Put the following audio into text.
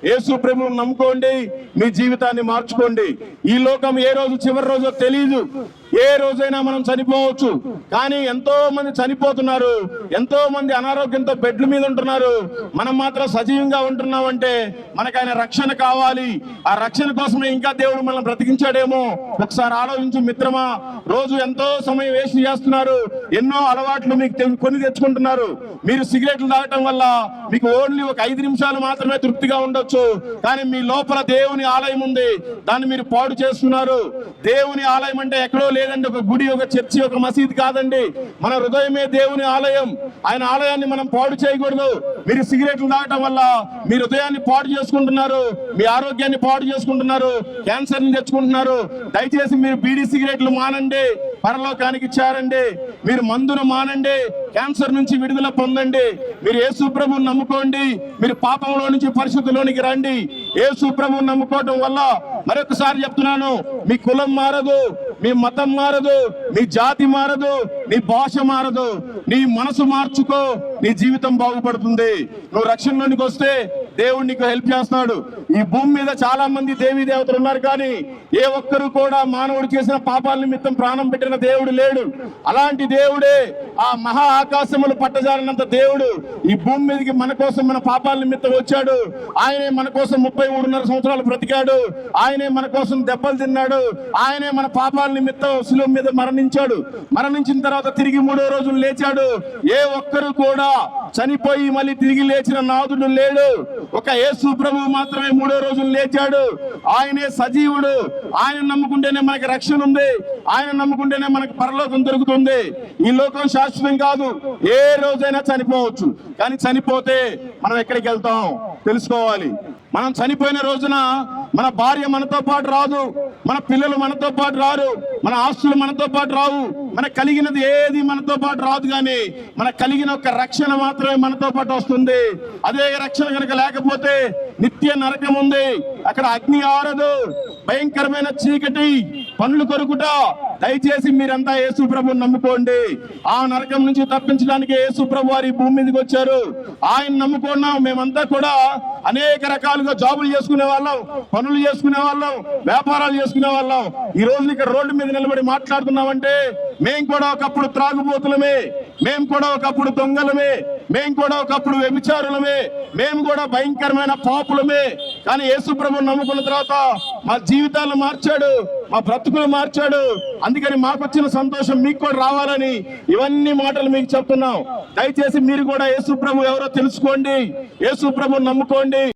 యేసు ప్రభువుని నమ్ముకోండి, మీ జీవితాన్ని మార్చుకోండి. ఈ లోకం ఏ రోజు చివరి రోజో తెలియదు, ఏ రోజైనా మనం చనిపోవచ్చు. కానీ ఎంతో మంది చనిపోతున్నారు, ఎంతో మంది అనారోగ్యంతో బెడ్ల మీద ఉంటున్నారు. మనం మాత్రం సజీవంగా ఉంటున్నామంటే మనకు ఆయన రక్షణ కావాలి. ఆ రక్షణ కోసమే ఇంకా దేవుడు మనల్ని బ్రతికించాడేమో. ఒకసారి ఆలోచించు మిత్రమా, రోజు ఎంతో సమయం వేస్ట్ చేస్తున్నారు, ఎన్నో అలవాట్లు మీకు కొని తెచ్చుకుంటున్నారు. మీరు సిగరెట్లు తాగటం వల్ల మీకు ఓన్లీ ఒక 5 నిమిషాలు మాత్రమే తృప్తిగా ఉండొచ్చు, కానీ మీ లోపల దేవుని ఆలయం ఉంది, దాన్ని మీరు పాడు చేస్తున్నారు. దేవుని ఆలయం అంటే ఎక్కడో లేదండి, ఒక గుడి, ఒక చర్చి, ఒక మసీద్ కాదండి. మన హృదయమే దేవుని ఆలయం. ఆయన ఆలయాన్ని మనం పాడు చేయకూడదు. మీరు సిగరెట్లు తాగటం వల్ల మీ హృదయాన్ని పాడు చేసుకుంటున్నారు, మీ ఆరోగ్యాన్ని పాడు చేసుకుంటున్నారు, క్యాన్సర్ ని తెచ్చుకుంటున్నారు. దయచేసి మీరు బీడీ సిగరెట్లు మానండి, పరలోకానికి చేరండి. మీరు మందును మానండి, క్యాన్సర్ నుంచి విడుదల పొందండి. మీరు యేసు ప్రభువుని నమ్ముకోండి, మీరు పాపంలో నుంచి పరిశుద్ధిలోనికి రండి. యేసు ప్రభువుని నమ్ముకోవటం వల్ల, మరొకసారి చెప్తున్నాను, మీ కులం మారదు, మీ మతం మారదు, మీ జాతి మారదు, నీ భాష మారదు. నీ మనసు మార్చుకో, నీ జీవితం బాగుపడుతుంది. నువ్వు రక్షణలోనికి వస్తే దేవుడు నీకు హెల్ప్ చేస్తాడు. ఈ భూమి మీద చాలా మంది దేవీ దేవతలు ఉన్నారు, కానీ ఏ ఒక్కరు కూడా మానవుడు చేసిన పాపాల నిమిత్తం ప్రాణం పెట్టిన దేవుడు లేడు. అలాంటి దేవుడే ఆ మహా ఆకాశములు పట్టజారినంత దేవుడు ఈ భూమి మీదకి మన కోసం, మన పాపాల నిమిత్తం వచ్చాడు. ఆయనే మన కోసం 33.5 సంవత్సరాలు బ్రతికాడు. ఆయనే మన కోసం దెబ్బలు తిన్నాడు. ఆయనే మన పాపాల నిమిత్తం శిలువ మీద మరణించాడు. మరణించిన తర్వాత తిరిగి 3వ రోజున లేచాడు. ఏ ఒక్కరు కూడా చనిపోయి మళ్ళీ తిరిగి లేచిన నాదుడు లేడు. ఒక యేసు ప్రభువు మాత్రమే 3వ రోజున లేచాడు. ఆయనే సజీవుడు. ఆయన నమ్ముకుంటేనే మనకి రక్షణ ఉంది. ఆయన నమ్ముకుంటేనే మనకు పరలోకం దొరుకుతుంది. ఈ లోకం శాశ్వతం కాదు, ఏ రోజైనా చనిపోవచ్చు. కానీ చనిపోతే మనం ఎక్కడికి వెళ్తాం తెలుసుకోవాలి. మనం చనిపోయిన రోజున మన భార్య మనతో పాటు రాదు, మన పిల్లలు మనతో పాటు రారు, మన ఆస్తులు మనతో పాటు రావు, మనకు కలిగినది ఏది మనతో పాటు రాదు. కానీ మనకు కలిగిన ఒక రక్షణ మాత్రమే మనతో పాటు వస్తుంది. అదే రక్షణ కనుక లేకపోతే నిత్య నరకం ఉంది. అక్కడ అగ్ని ఆరదు, భయంకరమైన చీకటి, పండ్లు కొరుకుట. దయచేసి మీరంతా యేసు ప్రభువుని నమ్ముకోండి. ఆ నరకం నుంచి తప్పించడానికి యేసు ప్రభు వారి భూమి మీదకి వచ్చారు. ఆయన నమ్ముకున్నాం. మేమంతా కూడా అనేక రకాలుగా జాబులు చేసుకునే వాళ్ళం, పనులు చేసుకునే వాళ్ళం, వ్యాపారాలు చేసుకునే వాళ్ళం. ఈ రోజు ఇక్కడ రోడ్డు మీద నిలబడి మాట్లాడుతున్నామంటే మేము కూడా ఒకప్పుడు త్రాగుబోతులమే, మేము కూడా ఒకప్పుడు దొంగలమే, మేము కూడా ఒకప్పుడు వ్యభిచారులమే, మేము కూడా భయంకరమైన పాపులమే. కానీ యేసు ప్రభువుని నమ్ముకున్న తర్వాత మా జీవితాలను మార్చాడు, మా బ్రతుకులు మార్చాడు. అందుకని మాకు వచ్చిన సంతోషం మీకు కూడా రావాలని ఇవన్నీ మాటలు మీకు చెప్తున్నాం. దయచేసి మీరు కూడా యేసు ప్రభు ఎవరో తెలుసుకోండి, యేసు ప్రభువుని నమ్ముకోండి.